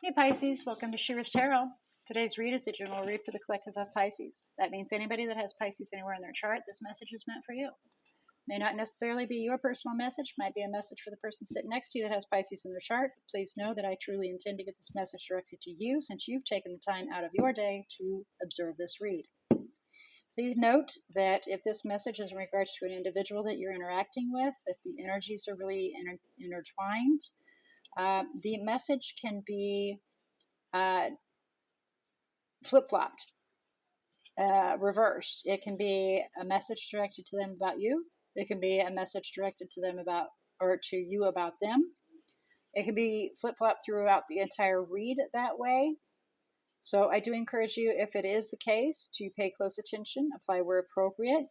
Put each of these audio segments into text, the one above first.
Hey Pisces, welcome to She-ruhz Tarot. Today's read is a general read for the collective of Pisces. That means anybody that has Pisces anywhere in their chart, this message is meant for you. May not necessarily be your personal message, might be a message for the person sitting next to you that has Pisces in their chart. Please know that I truly intend to get this message directed to you since you've taken the time out of your day to observe this read. Please note that if this message is in regards to an individual that you're interacting with, if the energies are really intertwined, the message can be flip-flopped, reversed. It can be a message directed to them about you. It can be a message directed to them about, or to you about them. It can be flip-flopped throughout the entire read that way. So I do encourage you, if it is the case, to pay close attention, apply where appropriate.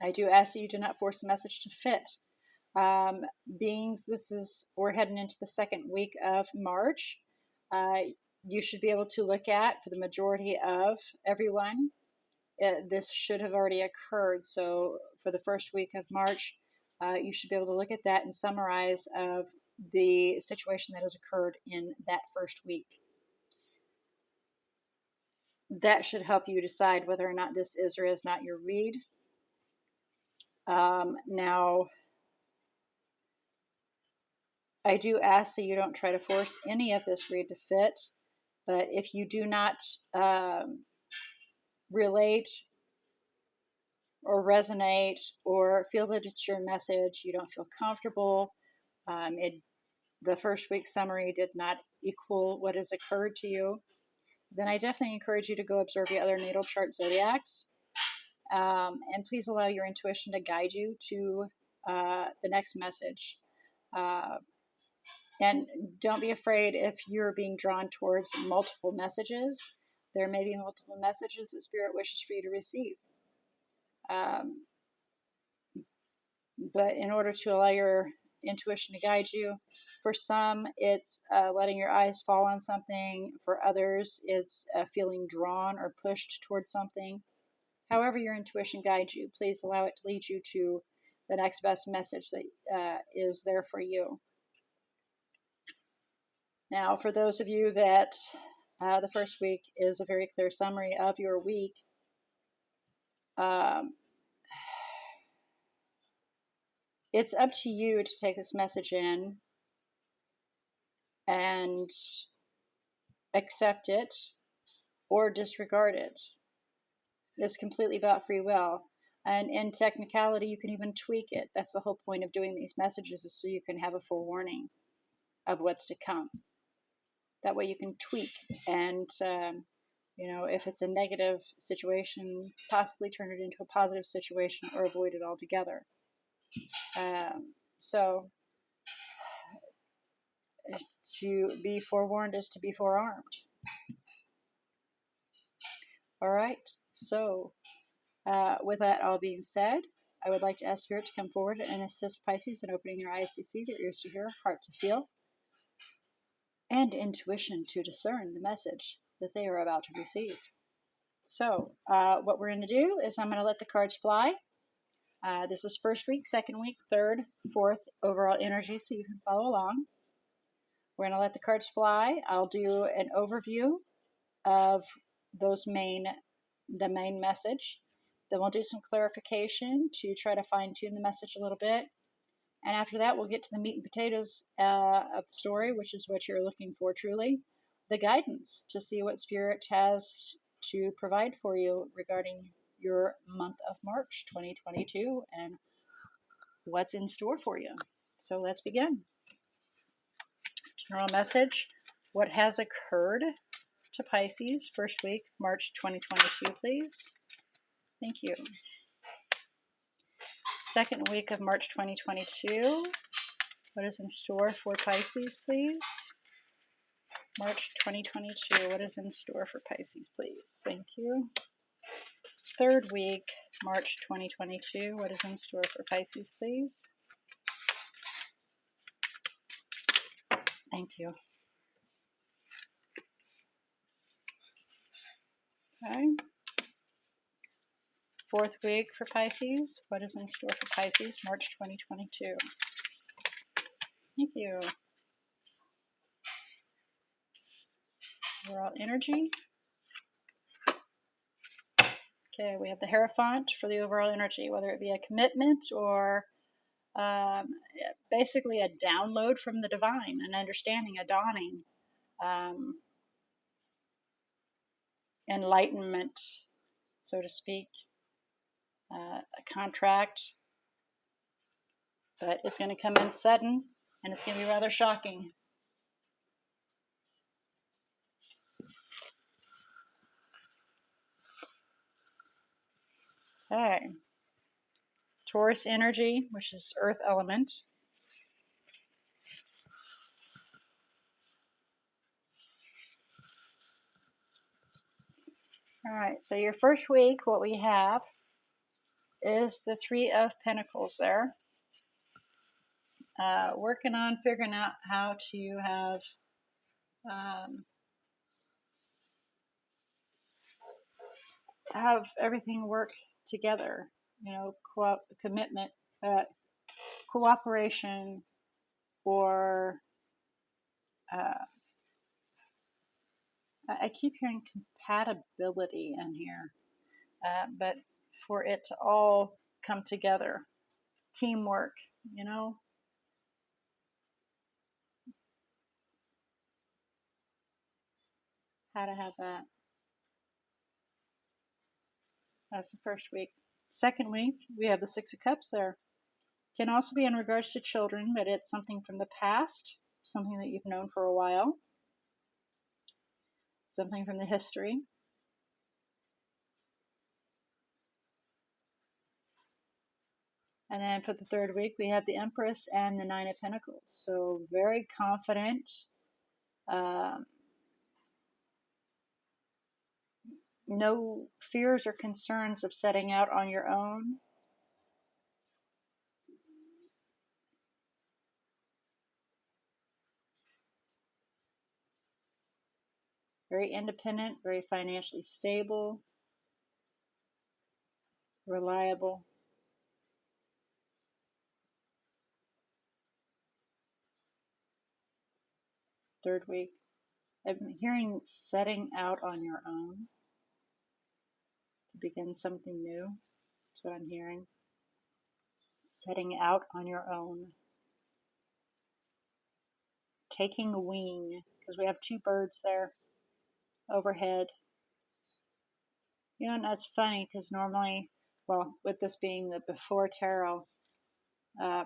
I do ask that you do not force the message to fit. We're heading into the second week of March. You should be able to look at, for the majority of everyone, this should have already occurred. So for the first week of March, you should be able to look at that and summarize of the situation that has occurred in that first week. That should help you decide whether or not this is or is not your read. Now, I do ask that you don't try to force any of this read to fit, but if you do not relate or resonate or feel that it's your message, you don't feel comfortable, the first week summary did not equal what has occurred to you, then I definitely encourage you to go observe the other natal chart zodiacs. And please allow your intuition to guide you to the next message. And don't be afraid if you're being drawn towards multiple messages. There may be multiple messages that Spirit wishes for you to receive. But in order to allow your intuition to guide you, for some, it's letting your eyes fall on something. For others, it's feeling drawn or pushed towards something. However your intuition guides you, please allow it to lead you to the next best message that is there for you. Now, for those of you that the first week is a very clear summary of your week, it's up to you to take this message in and accept it or disregard it. It's completely about free will. And in technicality, you can even tweak it. That's the whole point of doing these messages, is so you can have a forewarning of what's to come. That way you can tweak and, if it's a negative situation, possibly turn it into a positive situation or avoid it altogether. So to be forewarned is to be forearmed. All right. So with that all being said, I would like to ask Spirit to come forward and assist Pisces in opening their eyes to see, their ears to hear, heart to feel, and intuition to discern the message that they are about to receive. So what we're going to do is I'm going to let the cards fly. This is first week, second week, third, fourth overall energy, so you can follow along. We're going to let the cards fly. I'll do an overview of the main message. Then we'll do some clarification to try to fine-tune the message a little bit. And after that, we'll get to the meat and potatoes of the story, which is what you're looking for truly, the guidance to see what Spirit has to provide for you regarding your month of March 2022 and what's in store for you. So let's begin. General message: what has occurred to Pisces first week, March 2022, please. Thank you. Second week of March 2022. What is in store for Pisces, please? March 2022. What is in store for Pisces, please? Thank you. Third week, March 2022. What is in store for Pisces, please? Thank you. Okay. Fourth week for Pisces. What is in store for Pisces, March 2022? Thank you. Overall energy. Okay, we have the Hierophant for the overall energy, whether it be a commitment or basically a download from the divine, an understanding, a dawning, enlightenment, so to speak, a contract, but it's going to come in sudden and it's going to be rather shocking. Okay. Taurus energy, which is earth element. All right, so your first week, what we have is the Three of Pentacles there. Working on figuring out how to have everything work together. You know, commitment, cooperation, or I keep hearing compatibility in here, but for it to all come together, teamwork. You know, how to have that. That's the first week. Second week, we have the Six of Cups there. Can also be in regards to children, but it's something from the past, something that you've known for a while, something from the history. And then for the third week, we have the Empress and the Nine of Pentacles. So very confident. No fears or concerns of setting out on your own. Very independent, very financially stable, reliable. Third week. I'm hearing setting out on your own to begin something new. That's what I'm hearing. Setting out on your own. Taking wing, because we have two birds there overhead. You know, and that's funny because normally, well, with this being the before tarot, I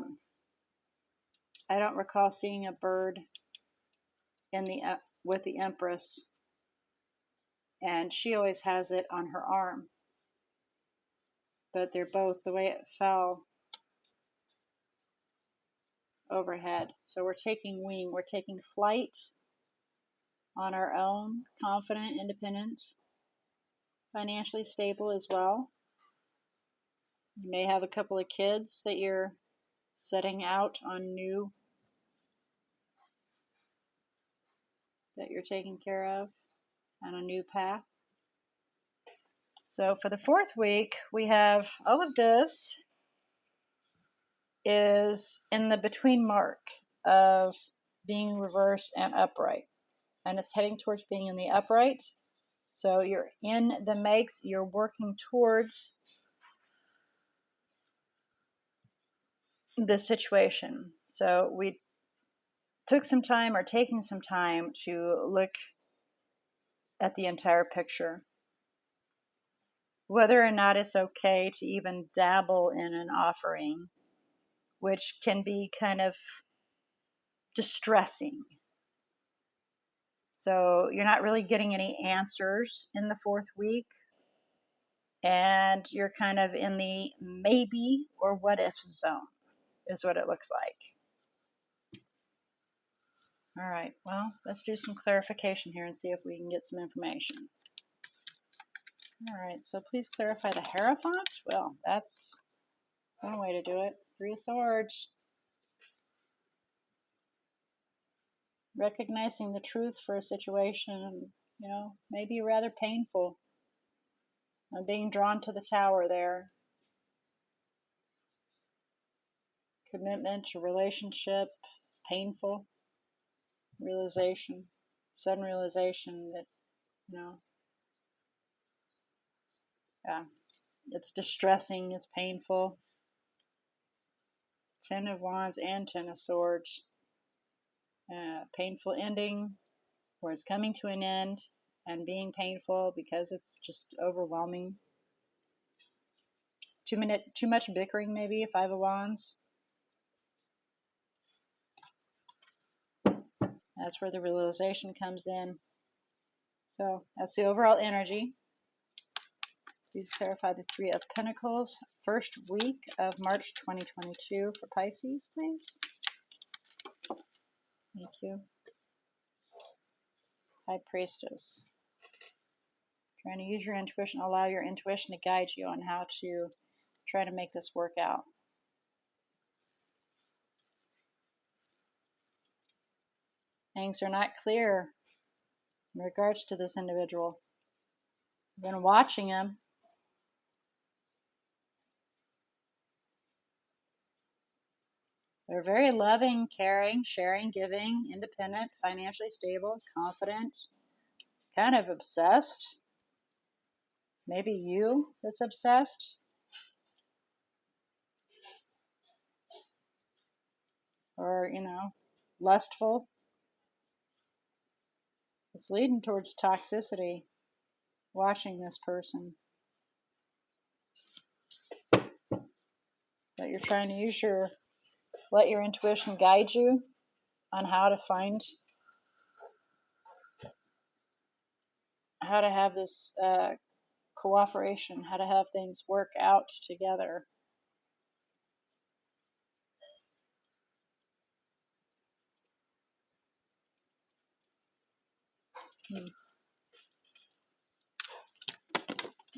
don't recall seeing a bird in the with the Empress, and she always has it on her arm. But they're both, the way it fell, overhead. So we're taking wing, we're taking flight on our own, confident, independent, financially stable as well. You may have a couple of kids that you're setting out on new, that you're taking care of on a new path. So for the fourth week, we have all of this is in the between mark of being reverse and upright. And it's heading towards being in the upright. So you're in the makes, you're working towards the situation. So we took some time, or taking some time, to look at the entire picture. Whether or not it's okay to even dabble in an offering, which can be kind of distressing. So you're not really getting any answers in the fourth week, and you're kind of in the maybe or what if zone, is what it looks like. All right, well, let's do some clarification here and see if we can get some information. All right, so please clarify the Hierophant. Well, that's one way to do it. Three of Swords. Recognizing the truth for a situation, you know, may be rather painful. I'm being drawn to the Tower there. Commitment to relationship, painful realization, sudden realization that you know, yeah, it's distressing, it's painful. Ten of Wands and Ten of Swords. Painful ending, where it's coming to an end and being painful because it's just overwhelming. Too much bickering, maybe. Five of Wands. That's where the realization comes in. So that's the overall energy. Please clarify the Three of Pentacles. First week of March 2022 for Pisces, please. Thank you. High Priestess. Trying to use your intuition, allow your intuition to guide you on how to try to make this work out. Things are not clear in regards to this individual. I've been watching him. They're very loving, caring, sharing, giving, independent, financially stable, confident, kind of obsessed. Maybe you that's obsessed. Or, lustful. It's leading towards toxicity, watching this person. But you're trying to let your intuition guide you on how to have this cooperation, how to have things work out together.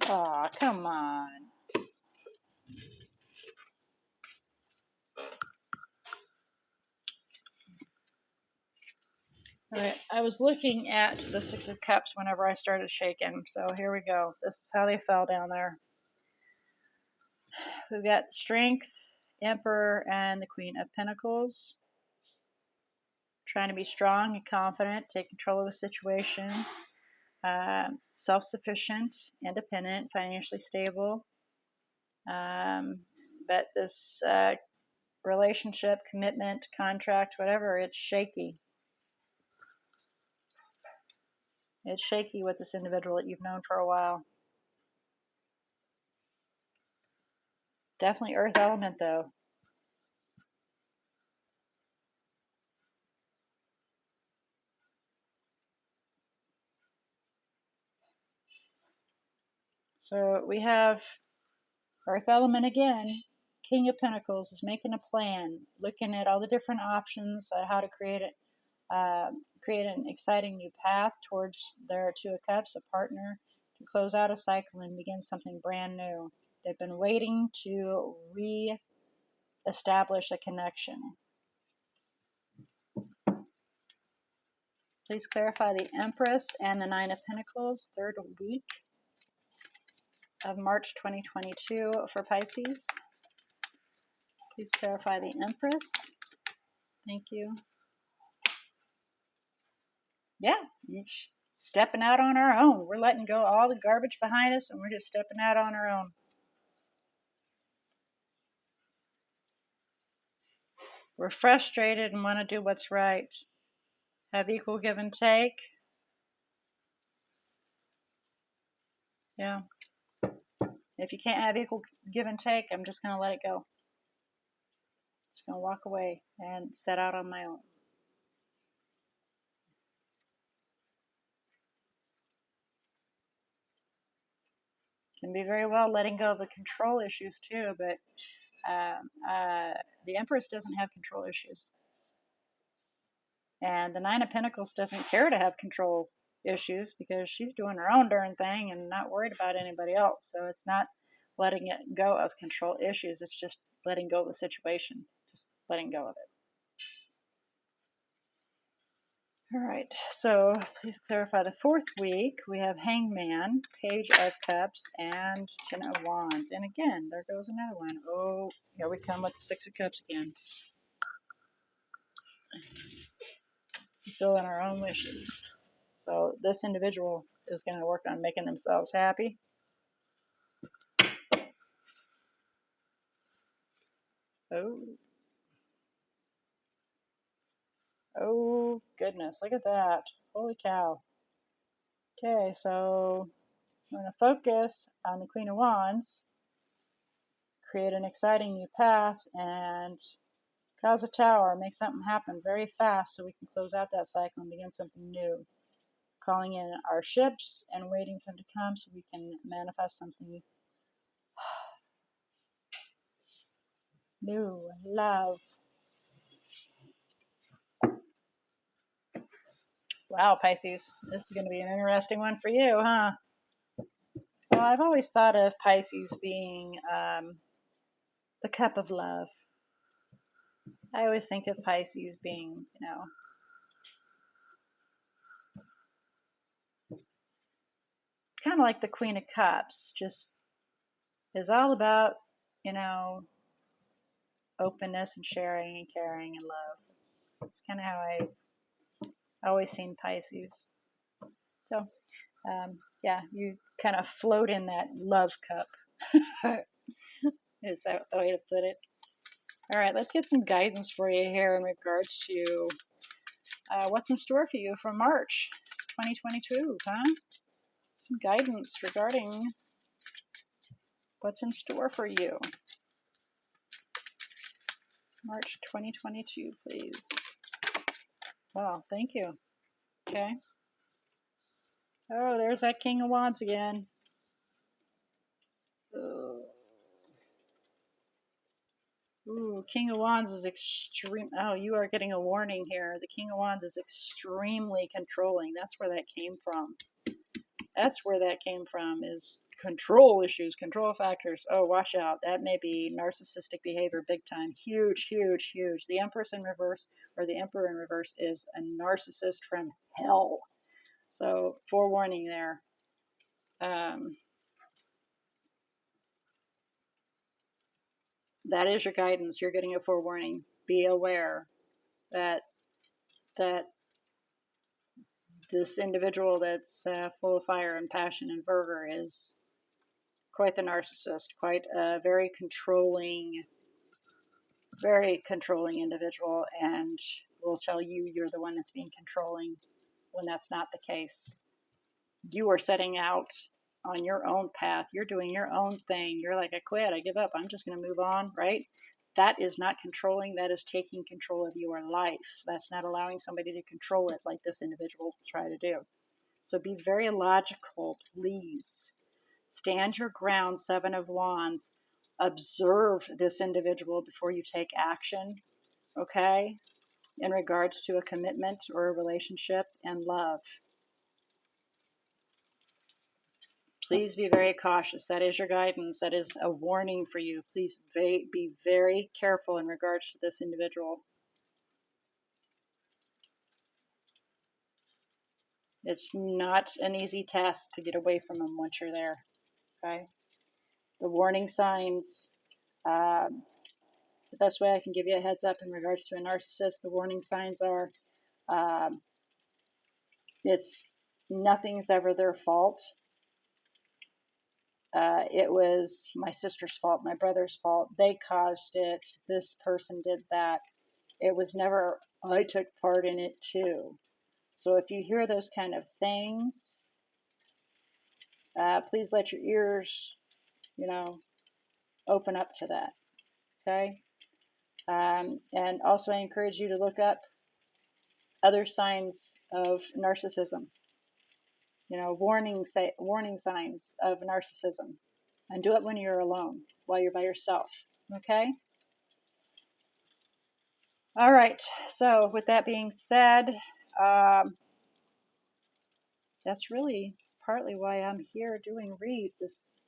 Aw, come on. Alright, I was looking at the Six of Cups whenever I started shaking, so here we go. This is how they fell down there. We've got Strength, Emperor, and the Queen of Pentacles. Trying to be strong and confident, take control of the situation, self-sufficient, independent, financially stable. But this relationship, commitment, contract, whatever, it's shaky. It's shaky with this individual that you've known for a while. Definitely earth element, though. So we have earth element again. King of Pentacles is making a plan, looking at all the different options, how to create an exciting new path towards their Two of Cups, a partner, to close out a cycle and begin something brand new. They've been waiting to re-establish a connection. Please clarify the Empress and the Nine of Pentacles, third week of March 2022 for Pisces. Please clarify the Empress. Thank you. Yeah, stepping out on our own. We're letting go all the garbage behind us, and we're just stepping out on our own. We're frustrated and want to do what's right. Have equal give and take. Yeah. If you can't have equal give and take, I'm just going to let it go. Just going to walk away and set out on my own. Can be very well letting go of the control issues too, but the Empress doesn't have control issues. And the Nine of Pentacles doesn't care to have control issues because she's doing her own darn thing and not worried about anybody else. So it's not letting it go of control issues. It's just letting go of the situation. Just letting go of it. All right, so please clarify the fourth week. We have Hangman, Page of Cups, and Ten of Wands. And again, there goes another one. Oh, here we come with the Six of Cups again. Fulfilling our own wishes. So this individual is going to work on making themselves happy. Oh goodness, look at that. Holy cow. Okay, so I'm going to focus on the Queen of Wands, create an exciting new path, and cause a tower, make something happen very fast so we can close out that cycle and begin something new. Calling in our ships and waiting for them to come so we can manifest something new, love. Wow, Pisces, this is going to be an interesting one for you, huh? Well, I've always thought of Pisces being the cup of love. I always think of Pisces being, kind of like the Queen of Cups, just is all about, you know, openness and sharing and caring and love. It's kind of how I always seen Pisces. So, yeah, you kind of float in that love cup. Is that the way to put it? All right, let's get some guidance for you here in regards to what's in store for you for March 2022, huh? Some guidance regarding what's in store for you. March 2022, please. Wow, thank you. Okay. Oh, there's that King of Wands again. Ooh, King of Wands is extreme. Oh, you are getting a warning here. The King of Wands is extremely controlling. That's where that came from. That's where that came from, is control issues, control factors. Oh, watch out. That may be narcissistic behavior big time. Huge, huge, huge. The Empress in reverse, or the Emperor in reverse, is a narcissist from hell. So, forewarning there. That is your guidance. You're getting a forewarning. Be aware that this individual that's full of fire and passion and fervor is quite the narcissist, quite a very controlling individual, and will tell you you're the one that's being controlling when that's not the case. You are setting out on your own path. You're doing your own thing. You're like, I quit, I give up, I'm just going to move on, right? That is not controlling. That is taking control of your life. That's not allowing somebody to control it like this individual will try to do. So be very logical, please. Stand your ground, Seven of Wands. Observe this individual before you take action, okay? In regards to a commitment or a relationship and love. Please be very cautious. That is your guidance. That is a warning for you. Please be very careful in regards to this individual. It's not an easy task to get away from them once you're there, okay? The warning signs, the best way I can give you a heads up in regards to a narcissist, the warning signs are it's nothing's ever their fault. It was my sister's fault, my brother's fault. They caused it. This person did that. It was never, I took part in it too. So if you hear those kind of things, please let your ears, open up to that. Okay? And also I encourage you to look up other signs of narcissism. Warning signs of narcissism. And do it when you're alone, while you're by yourself. Okay? All right. So with that being said, that's really partly why I'm here doing reads, is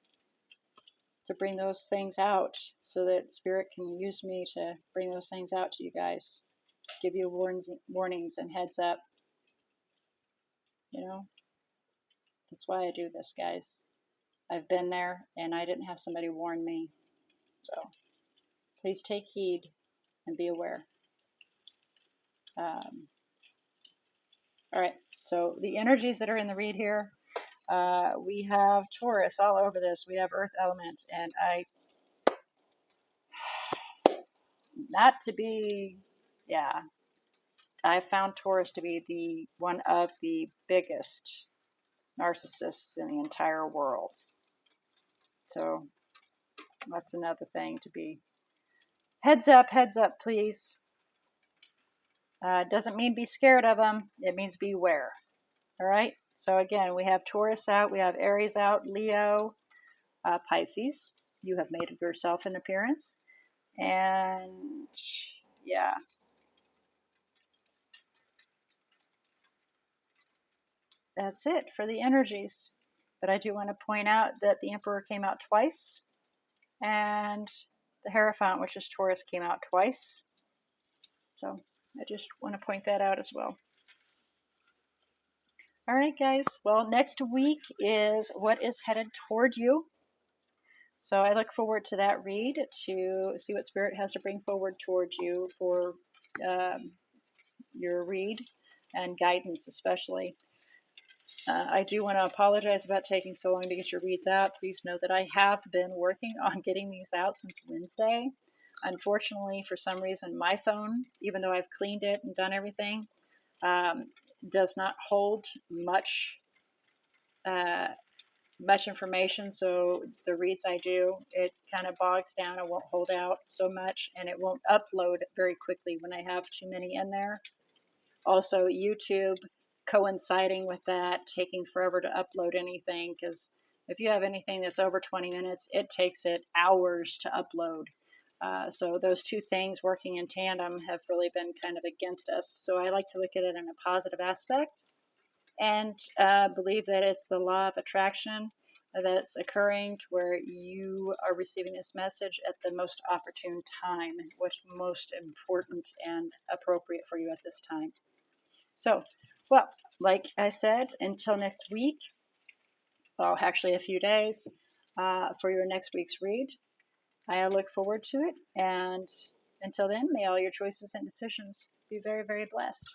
to bring those things out so that Spirit can use me to bring those things out to you guys. Give you warnings and heads up. That's why I do this, guys. I've been there, and I didn't have somebody warn me. So please take heed and be aware. All right. So the energies that are in the read here, we have Taurus all over this. We have Earth element, and not to be, yeah, I found Taurus to be the one of the biggest narcissists in the entire world. So that's another thing to be. Heads up, please. Doesn't mean be scared of them. It means beware. All right. So again, we have Taurus out, we have Aries out, Leo, Pisces. You have made yourself an appearance, and yeah, that's it for the energies. But I do want to point out that the Emperor came out twice, and the Hierophant, which is Taurus, came out twice. So I just want to point that out as well. All right, guys. Well, next week is what is headed toward you. So I look forward to that read to see what Spirit has to bring forward towards you for your read and guidance, especially. I do want to apologize about taking so long to get your reads out. Please know that I have been working on getting these out since Wednesday. Unfortunately, for some reason, my phone, even though I've cleaned it and done everything, does not hold much information. So the reads I do, it kind of bogs down. It won't hold out so much, and it won't upload very quickly when I have too many in there. Also, YouTube coinciding with that, taking forever to upload anything, because if you have anything that's over 20 minutes, it takes it hours to upload. So those two things working in tandem have really been kind of against us. So I like to look at it in a positive aspect and believe that it's the law of attraction that's occurring to where you are receiving this message at the most opportune time, what's most important and appropriate for you at this time. So, well, like I said, until next week, well, actually a few days, for your next week's read, I look forward to it. And until then, may all your choices and decisions be very, very blessed.